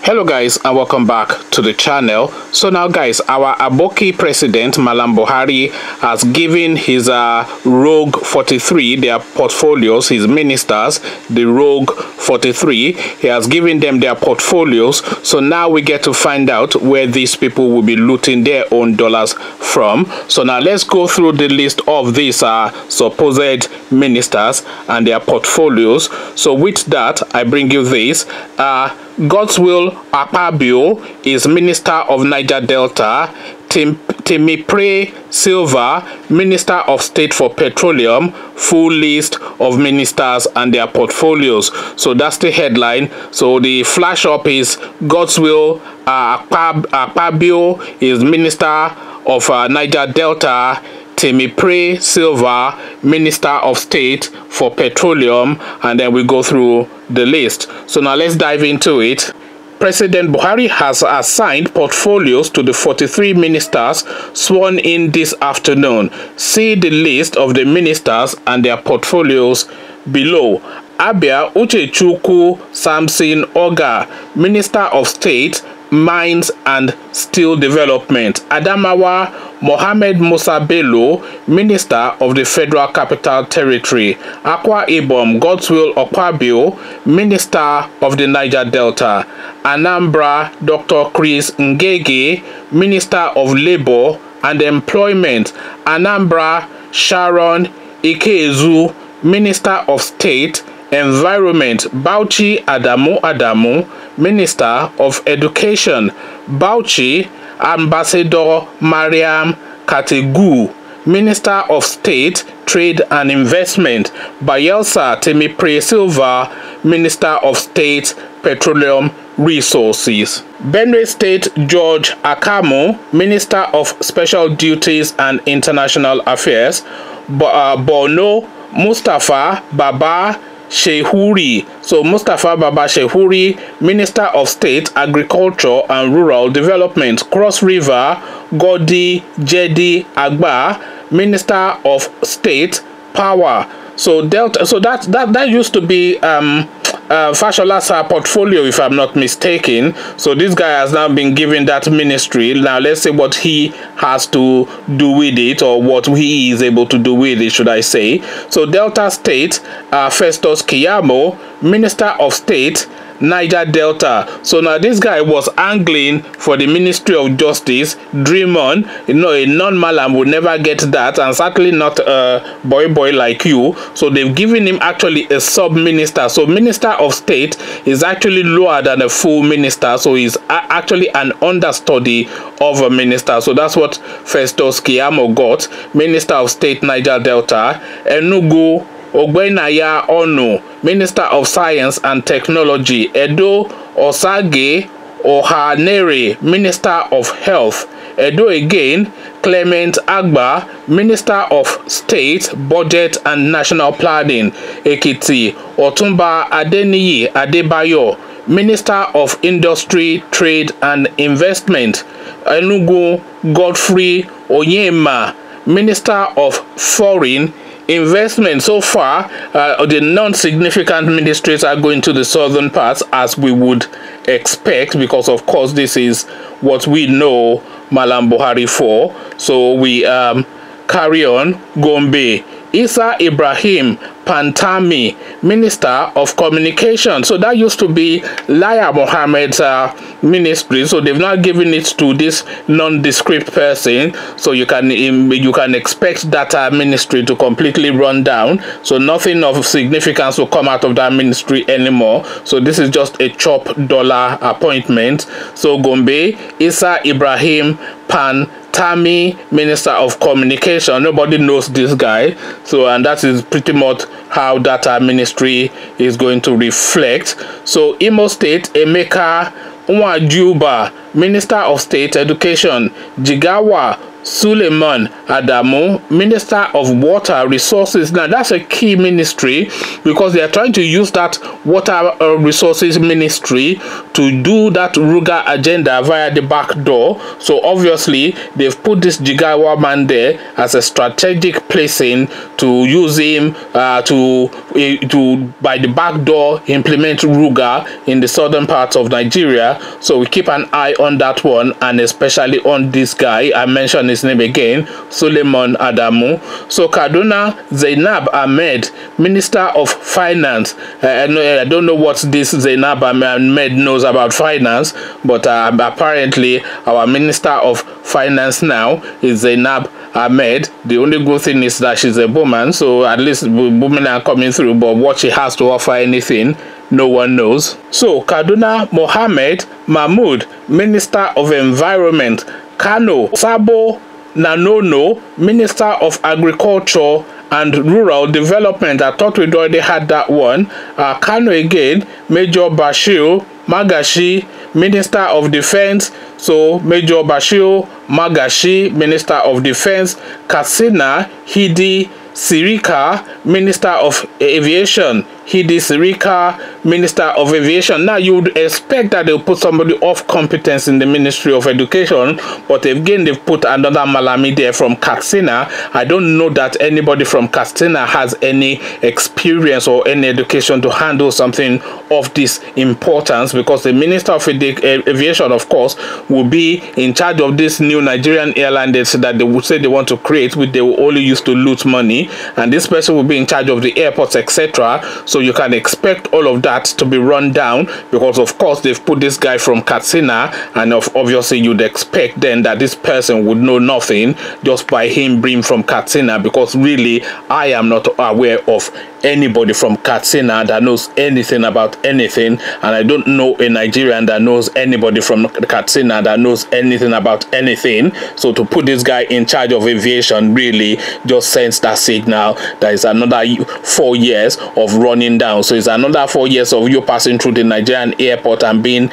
Hello guys, and welcome back to the channel. So now guys, our Aboki president Malam Buhari has given his Rogue 43 their portfolios, his ministers, the Rogue 43. He has given them their portfolios. So now we get to find out where these people will be looting their own dollars from. So now let's go through the list of these supposed ministers and their portfolios. So with that, I bring you this. Godswill Akpabio is Minister of Niger Delta. Temipre Silva, Minister of State for Petroleum. Full list of ministers and their portfolios. So that's the headline. So the flash up is Godswill Akpabio is Minister of Niger Delta. Temipre Silva, Minister of State for Petroleum, and then we go through the list. So now let's dive into it. President Buhari has assigned portfolios to the 43 ministers sworn in this afternoon. See the list of the ministers and their portfolios below. Abia Uchechukwu Samson Oga, Minister of State, Mines and Steel Development. Adamawa Mohammed Musa Bello, Minister of the Federal Capital Territory. Akwa Ibom Godswill Akpabio, Minister of the Niger Delta. Anambra Dr. Chris Ngege, Minister of Labor and Employment. Anambra Sharon Ikezu, Minister of State, Environment. Bauchi Adamu, Minister of Education. Bauchi Ambassador Mariam Kategu, Minister of State, Trade and Investment. Bayelsa Temipre Silva, Minister of State, Petroleum Resources. Benue State George Akamo, Minister of Special Duties and International Affairs. Borno Mustafa Baba Shehuri. So Mustafa Baba Shehuri, Minister of State, Agriculture and Rural Development. Cross River Godi Jedi Agba, Minister of State, Power. So Delta. So that used to be Fashola's portfolio, if I'm not mistaken. So this guy has now been given that ministry. Now let's see what he has to do with it, or what he is able to do with it, should I say. So Delta State, Festus Keyamo, Minister of State, Niger Delta. So now this guy was angling for the Ministry of Justice. Dream on. You know, a non-Malam would never get that, and certainly not a boy like you. So they've given him actually a sub-minister. So Minister of State is actually lower than a full minister. So he's actually an understudy of a minister. So that's what Festus Keyamo got. Minister of State, Niger Delta. Enugu Ogbenaya Onu, Minister of Science and Technology. Edo Osage Ohanere, Minister of Health. Edo again, Clement Agba, Minister of State, Budget and National Planning. Ekiti Otumba Adeniyi Adebayo, Minister of Industry, Trade and Investment. Enugu Godfrey Onyema, Minister of Foreign Investment. So far, the non-significant ministries are going to the southern parts, as we would expect, because of course this is what we know Malam Buhari for. So we carry on. Gombe, Isa Ibrahim Pantami, Minister of Communication. So that used to be Laya Mohammed's ministry. So they've now given it to this nondescript person. So you can expect that ministry to completely run down. So nothing of significance will come out of that ministry anymore. So this is just a chop dollar appointment. So Gombe, Isa Ibrahim Pantami, Minister of Communication. Nobody knows this guy. So, and that is pretty much how that ministry is going to reflect. So Imo State, Emeka Nwajuba, Minister of State Education. Jigawa Suleiman Adamu, Minister of Water Resources. Now that's a key ministry because they are trying to use that water resources ministry to do that Ruga agenda via the back door. So obviously they've put this Jigawa man there as a strategic placing to use him to by the back door implement Ruga in the southern parts of Nigeria. So we keep an eye on that one, and especially on this guy. I mentioned his name again, Suleiman Adamu. So Kaduna, Zainab Ahmed, Minister of Finance. I don't know what this Zainab Ahmed knows about finance, but apparently our Minister of Finance now is Zainab Ahmed. The only good thing is that she's a woman, so at least women are coming through, but what she has to offer, anything, no one knows. So Kaduna, Mohammed Mahmood, Minister of Environment. Kano, Sabo Nanono, Minister of Agriculture and Rural Development. I thought we'd already had that one. Kano again, Major Bashir Magashi, Minister of Defense. So Major Bashir Magashi, Minister of Defense. Katsina Hidi Sirika, Minister of Aviation. Hidi Sirika, Minister of Aviation. Now you would expect that they'll put somebody of competence in the Ministry of Education, but again they've put another Malami there from Katsina. I don't know that anybody from Katsina has any experience or any education to handle something of this importance, because the Minister of Aviation, of course, will be in charge of this new Nigerian airline that they would say they want to create, which they will only use to loot money, and this person will be in charge of the airports, etc. So you can expect all of that to be run down, because of course they've put this guy from Katsina, and obviously you'd expect then that this person would know nothing just by him being from Katsina, because really I am not aware of anybody from Katsina that knows anything about anything, and I don't know a Nigerian that knows anybody from Katsina that knows anything about anything. So to put this guy in charge of aviation really just sends that signal that is another 4 years of running down. So it's another 4 years of you passing through the Nigerian airport and being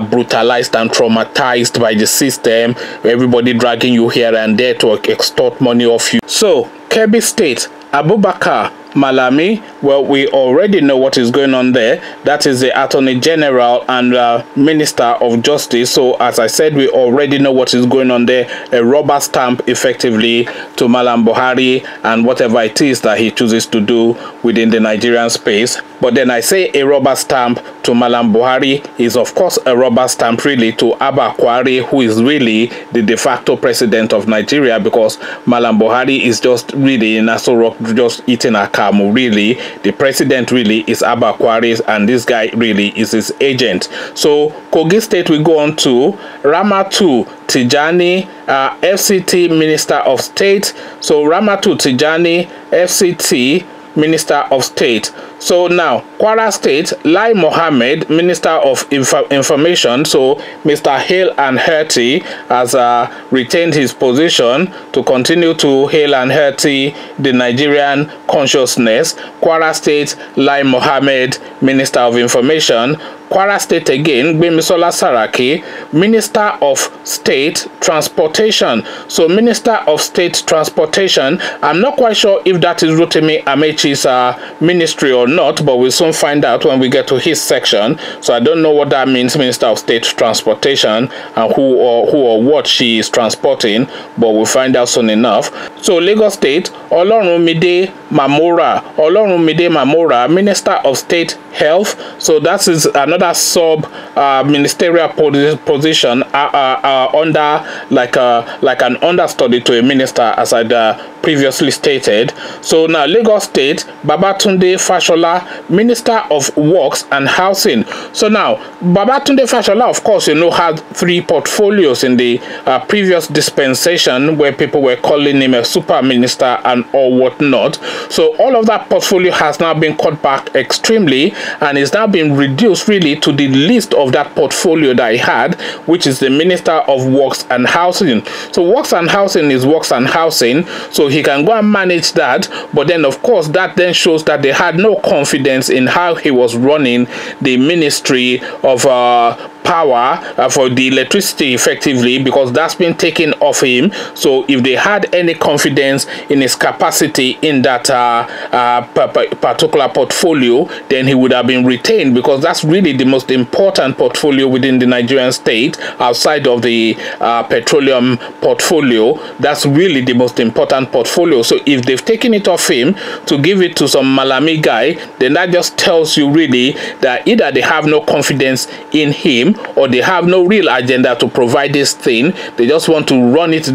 brutalized and traumatized by the system, everybody dragging you here and there to extort money off you. So Kebbi State, Abubakar Malami, well, we already know what is going on there. That is the Attorney General and Minister of Justice. So as I said, we already know what is going on there. A rubber stamp effectively to Malam Buhari and whatever it is that he chooses to do within the Nigerian space. But then I say a rubber stamp to Malam Buhari is of course a rubber stamp really to Abba Kwari, who is really the de facto president of Nigeria, because Malam Buhari is just really in Aso Rock just eating a kamu. Really, the president really is Abba Kwari, and this guy really is his agent. So Kogi State, we go on to Ramatu Tijani, FCT Minister of State. So Ramatu Tijani, FCT Minister of State. So now Kwara State, Lai Mohammed, Minister of Information. So Mr. Hale and Hearty has retained his position to continue to hail and hearty the Nigerian consciousness. Kwara State, Lai Mohammed, Minister of Information. Kwara State again, Gbemisola Saraki, Minister of State Transportation. So Minister of State Transportation, I'm not quite sure if that is Rotimi Amechi's ministry or not, but we'll soon find out when we get to his section. So I don't know what that means, Minister of State Transportation, and who or what she is transporting, but we'll find out soon enough. So Lagos State, Olorunmide Mamora, Minister of State Health. So that is another sub ministerial position under like an understudy to a minister, as I previously stated. So now Lagos State, Babatunde Fashola, Minister of Works and Housing. So now Babatunde Fashola, of course, you know, had 3 portfolios in the previous dispensation, where people were calling him a super minister and or whatnot. So all of that portfolio has now been cut back extremely, and is now being reduced really to the list of that portfolio that he had, which is the Minister of Works and Housing. So Works and Housing is Works and Housing, so he can go and manage that. But then of course that then shows that they had no confidence in how he was running the Ministry of power, for the electricity effectively, because that's been taken off him. So if they had any confidence in his capacity in that particular portfolio, then he would have been retained, because that's really the most important portfolio within the Nigerian state outside of the petroleum portfolio. That's really the most important portfolio. So if they've taken it off him to give it to some Malami guy, then that just tells you really that either they have no confidence in him, or they have no real agenda to provide this thing. They just want to run it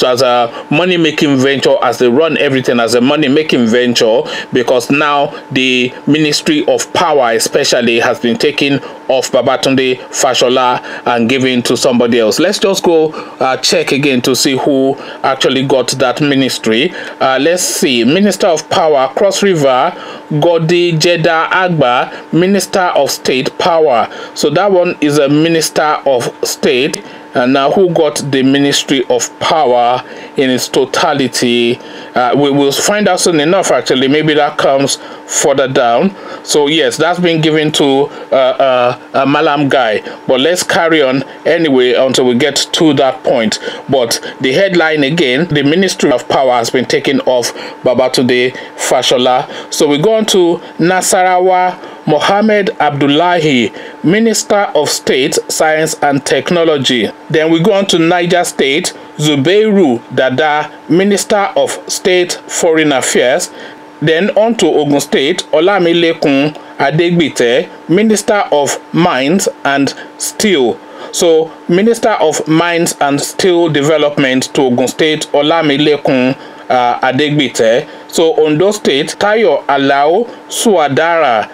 as a money-making venture, as they run everything as a money-making venture, because now the Ministry of Power especially has been taken off Babatunde Fashola and given to somebody else. Let's just go check again to see who actually got that ministry. Let's see. Minister of Power, Cross River, Godi Jeddah Agba, Minister of State Power. So that one is a Minister of State. And now who got the Ministry of Power in its totality? We will find out soon enough, actually. Maybe that comes further down. So yes, that's been given to a Malam guy. But let's carry on anyway until we get to that point. But the headline again, the Ministry of Power has been taken off Babatunde Fashola. So we go on to Nasarawa. Mohammed Abdullahi, Minister of State, Science and Technology. Then we go on to Niger State, Zubeiru Dada, Minister of State, Foreign Affairs. Then on to Ogun State, Olamilekun Adegbite, Minister of Mines and Steel. So, Minister of Mines and Steel Development to Ogun State, Olamilekun Adegbite. So, Ondo State, Tayo Alao Suadura.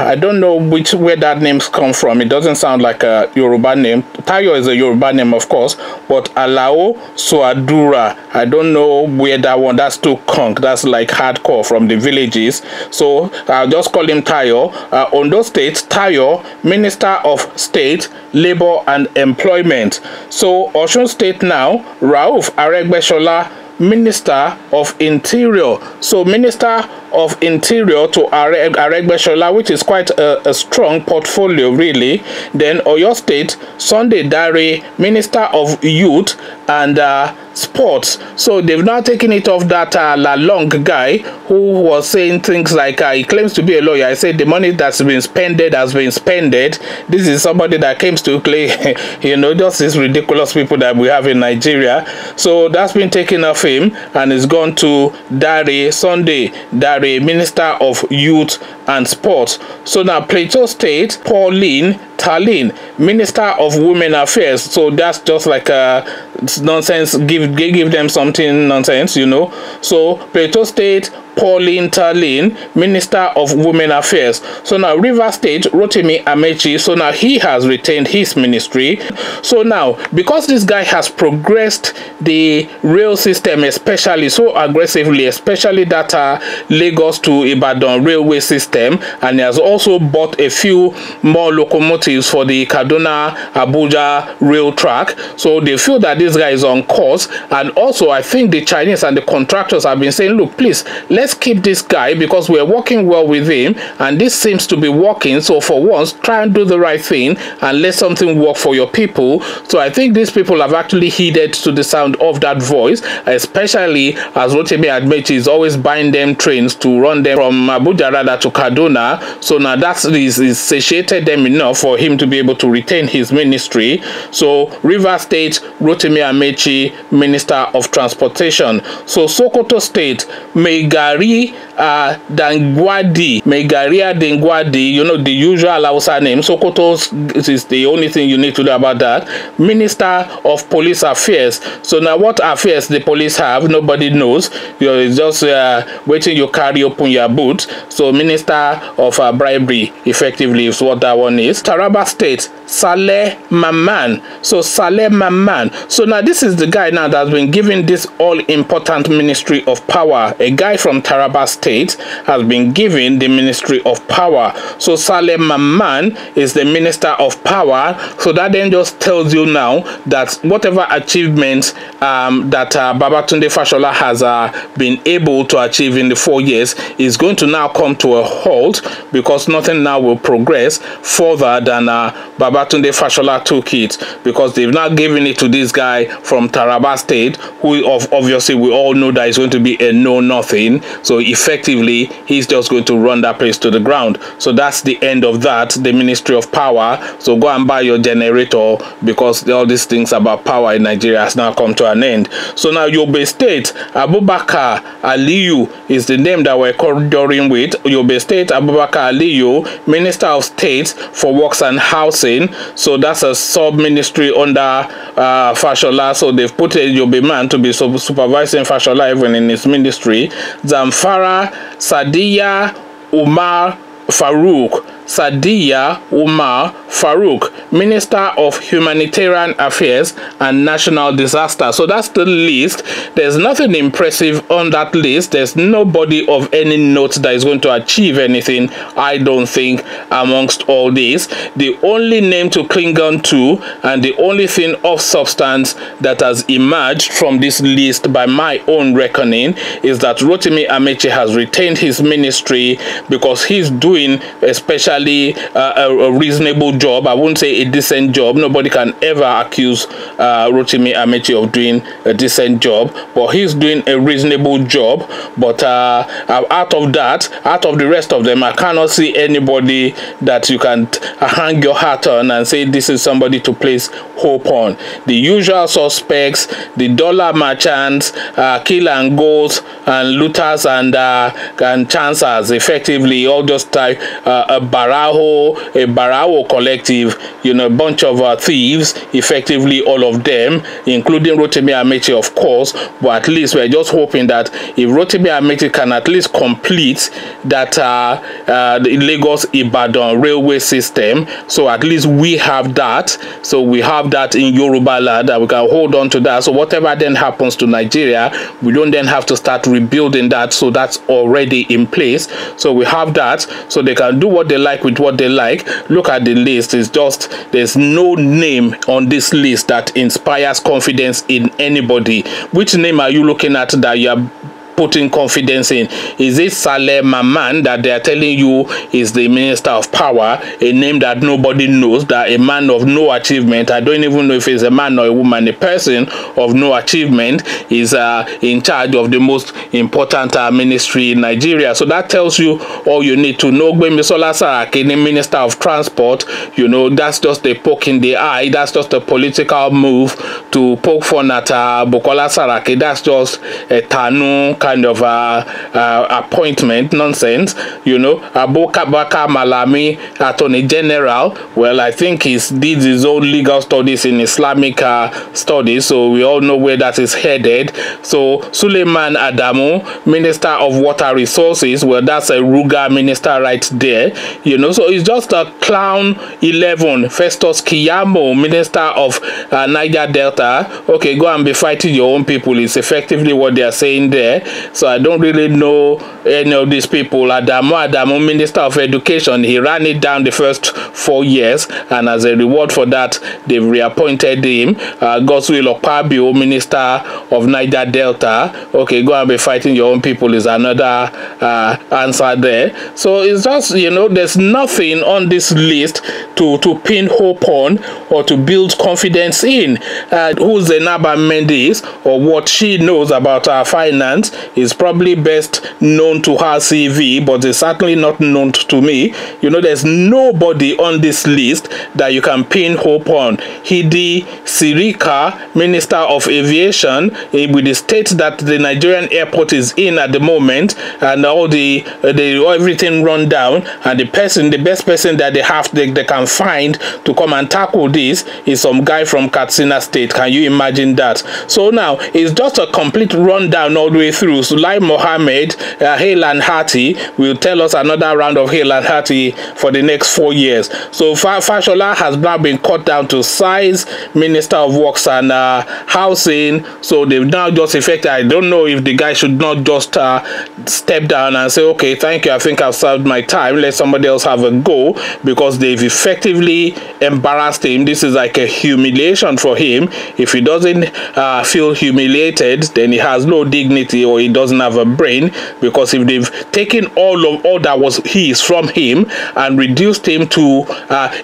I don't know where that name's come from. It doesn't sound like a Yoruba name. Tayo is a Yoruba name, of course, but Alao Suadura, I don't know where that one. That's too conk. That's like hardcore from the villages. So I'll just call him Tayo. Ondo State, Tayo, Minister of State, Labor and Employment. So Osun State now, Rauf Aregbesola, Minister of Interior. So Minister of Interior to Aregbesola, which is quite a strong portfolio really. Then Oyo State, Sunday Dare, Minister of Youth and Sports. So they've now taken it off that Lalong guy who was saying things like he claims to be a lawyer. I said the money that's been spended has been spended. This is somebody that claims to play, you know, just these ridiculous people that we have in Nigeria. So that's been taken off him and it's gone to Dare, Sunday Dare, Minister of Youth and Sports. So now Plateau State, Pauline Talin, Minister of Women Affairs. So that's just like nonsense. Give them something nonsense, you know. So Plateau State, Pauline Talin, Minister of Women Affairs. So now River State, Rotimi Amechi. So now he has retained his ministry. So now because this guy has progressed the rail system, especially so aggressively, especially that Lagos to Ibadan railway system, and he has also bought a few more locomotives for the Kaduna Abuja rail track. So they feel that this guy is on course. And also I think the Chinese and the contractors have been saying, look, please, let's keep this guy because we're working well with him and this seems to be working. So for once, try and do the right thing and let something work for your people. So I think these people have actually heeded to the sound of that voice, especially as Rotimi Amechi is always buying them trains to run them from Abuja rather to Kaduna. So now that is satiated them enough for him to be able to retain his ministry. So River State, Rotimi Amechi, Minister of Transportation. So Sokoto State, Megari Dangwadi, Megaria Dangwadi, you know, the usual Hausa name. Sokoto is the only thing you need to know about that. Minister of Police Affairs. So now what affairs the police have, nobody knows. You know, it's just waiting you carry open your boot. So Minister of Bribery, effectively, is what that one is. Taraba State, Saleh Maman. So Saleh Maman. So now this is the guy now that's been given this all-important Ministry of Power. A guy from Taraba State has been given the Ministry of Power. So Saleh Maman is the Minister of Power. So that then just tells you now that whatever achievements that Babatunde Fashola has been able to achieve in the 4 years is going to now come to a halt, because nothing now will progress further than Babatunde Fashola took it, because they've now given it to this guy from Taraba State, who obviously we all know that is going to be a know-nothing. So effectively, he's just going to run that place to the ground. So that's the end of that, the Ministry of Power. So go and buy your generator, because all these things about power in Nigeria has now come to an end. So now Yobe State, Abubakar Aliyu is the name that we're corridoring with. Yobe State, Abubakar Aliyu, Minister of State for Works and Housing. So that's a sub-ministry under Fashola. So they've put a Yobe man to be supervising Fashola even in his ministry. Zamfara Sadiya Umar Farouk. Sadiya Umar Farouk, Minister of Humanitarian Affairs and National Disaster. So that's the list. There's nothing impressive on that list. There's nobody of any note that is going to achieve anything, I don't think, amongst all this. The only name to cling on to and the only thing of substance that has emerged from this list by my own reckoning is that Rotimi Amechi has retained his ministry because he's doing especially a reasonable job. I won't say a decent job. Nobody can ever accuse Rotimi Amechi of doing a decent job, but he's doing a reasonable job. But out of that, out of the rest of them, I cannot see anybody that you can hang your hat on and say this is somebody to place hope on. The usual suspects, the dollar merchants, kill and goes and looters and chancers, effectively all just type a Baraho collective, you know, a bunch of thieves, effectively all of them, including Rotimi Amechi, of course. But at least we're just hoping that if Rotimi Amechi can at least complete that the Lagos-Ibadan railway system, so at least we have that. So we have that in Yoruba land, that we can hold on to that. So whatever then happens to Nigeria, we don't then have to start rebuilding that. So that's already in place. So we have that, so they can do what they like with what they like. Look at the list. It's just, there's no name on this list that inspires confidence in anybody. Which name are you looking at that you are putting confidence in? Is it Saleh Maman that they are telling you is the Minister of Power, a name that nobody knows, that a man of no achievement? I don't even know if he's a man or a woman. A person of no achievement is in charge of the most important ministry in Nigeria. So that tells you all you need to know. Gbemisola Saraki, the Minister of Transport, you know, that's just a poke in the eye. That's just a political move to poke fun at Bukola Saraki. That's just a Tanu kind of appointment nonsense, you know. Abubakar Malami, Attorney General, well, I think he did his own legal studies in Islamic studies, so we all know where that is headed. So Suleiman Adamu, Minister of Water Resources, well, that's a Ruga minister right there, you know. So it's just a clown 11. Festus Kiyamo, Minister of Niger Delta. Okay, go and be fighting your own people is effectively what they are saying there. So I don't really know any of these people. Adamu, Minister of Education, he ran it down the first 4 years, and as a reward for that, they've reappointed him. Godswill Okpabio, Minister of Niger Delta. Okay, go and be fighting your own people is another answer there. So it's just, you know, there's nothing on this list to pin hope on or to build confidence in. Who's Zainab Mendes, or what she knows about our finance is probably best known to her CV, but it's certainly not known to me. You know, there's nobody on this list that you can pin hope on. Hidi Sirika, Minister of Aviation, with the state that the Nigerian airport is in at the moment, and all the everything run down, and the best person that they can find to come and tackle this is some guy from Katsina State. Can you imagine that? So now it's just a complete rundown all the way through. Sulai Mohammed, Hail and Hearty, will tell us another round of Hail and Hearty for the next 4 years. So Fashola has now been cut down to size, Minister of Works and Housing. So they've now just effected, I don't know if the guy should not just step down and say, okay, thank you, I think I've served my time, let somebody else have a go, because they've effectively embarrassed him. This is like a humiliation for him. If he doesn't feel humiliated, then he has no dignity, or he doesn't have a brain, because if they've taken all that was his from him and reduced him to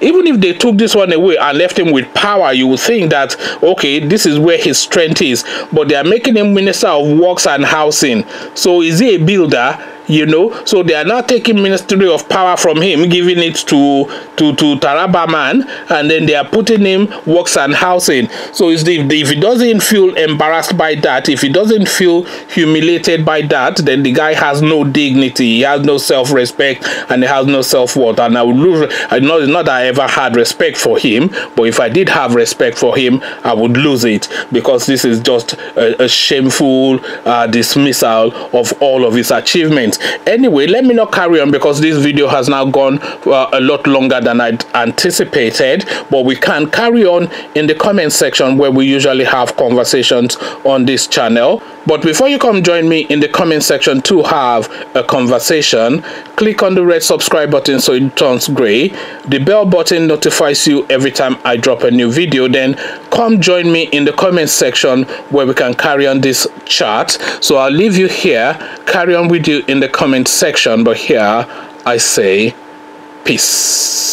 even if they took this one away and left him with power, you would think that, okay, this is where his strength is, but they are making him Minister of Works and Housing. So is he a builder? You know, so they are now taking Ministry of Power from him, giving it to Taraba man, and then they are putting him Works and Housing. So if he doesn't feel embarrassed by that, if he doesn't feel humiliated by that, then the guy has no dignity, he has no self-respect, and he has no self-worth. And I would lose. Not that I ever had respect for him, but if I did have respect for him, I would lose it, because this is just a shameful dismissal of all of his achievements. Anyway, let me not carry on, because this video has now gone a lot longer than I'd anticipated, but we can carry on in the comment section, where we usually have conversations on this channel. But before you come join me in the comment section to have a conversation, click on the red subscribe button so it turns gray. The bell button notifies you every time I drop a new video. Then come join me in the comment section, where we can carry on this chat. So I'll leave you here, carry on with you in the comment section, but here I say peace.